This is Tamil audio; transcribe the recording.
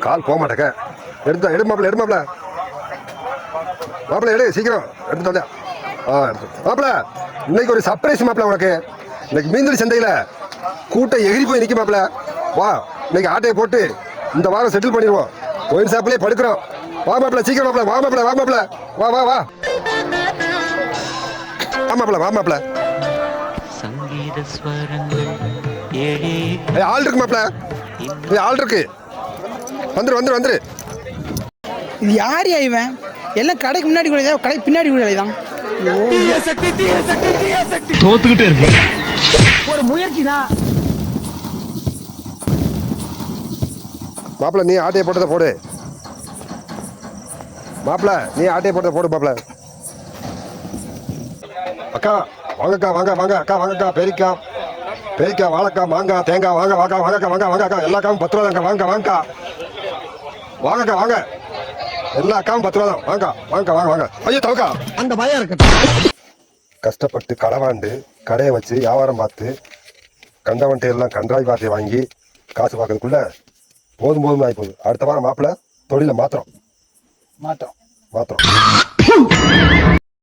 கால் போக மாட்டேக்க. எடு மாப்பிள்ள, எடு மாப்பிள்ள. மாப்பிள்ள எடு சீக்கிரம் எடுத்து தொலையா. எடுத்து மாப்பிள்ள. இன்னைக்கு ஒரு சர்ப்ரைஸ் மாப்பிள்ள உனக்கு. இன்னைக்கு மீன்தொடி சந்தையில கூட்டம் எகிரி போய் நிற்க மாப்பிள்ள. வா இன்னைக்கு ஆட்டையை போட்டு இந்த வாரம் செட்டில் பண்ணிடுவோம். ஒயின் ஷாப்லேயே படுக்கிறோம். வா மாப்பிள்ள சீக்கிரம் மாப்பிள்ள. வா மாப்பிள்ள, வா மாப்பிள்ள. வா வா வா மாப்பிள்ள, வா மாப்பிள்ள. ஆள் இருக்கு மாப்பிள்ள. ஆள் இருக்கு. வந்துரு வந்துரு வந்துரு. இது யார் இவன்? எல்லாம் கடைக்கு முன்னாடி கூட கடைக்கு பின்னாடி கூட தான். தோத்துக்கிட்டே இருக்கு. ஒரு முயற்சி தான் மாப்பிள்ள. நீ ஆட்டையை போட்டதை போடு மாப்பிள்ள. நீ ஆட்டையை போட்டதை போடு மாப்பிள்ள. அக்கா வாங்கக்கா, வாங்க வாங்க அக்கா, வாங்கக்கா. பேரிக்காய் வாழைக்காய் மாங்காய் தேங்காய் வாங்க வாங்க வாங்கக்கா, வாங்க வாங்கக்கா. எல்லா காவும் 10 ரூபா தாங்க. வாங்க வாங்கக்கா, வாங்கக்கா வாங்க. எல்லா காவும் 10 ரூபா தான். வாங்க வாங்க வாங்க வாங்க. ஐயோ தவக்கா, அந்த பயம் இருக்கட்டும். கஷ்டப்பட்டு களவாண்டு கடையை வச்சு வியாபாரம் பார்த்து கண்டவன்ட்டு எல்லாம் கன்றாய் வார்த்தையை வாங்கி காசு பார்க்கறதுக்குள்ள போதும் ஆகி போகுது. அடுத்த வாரம் மாப்பிள்ள தொழிலை மாத்திரம்.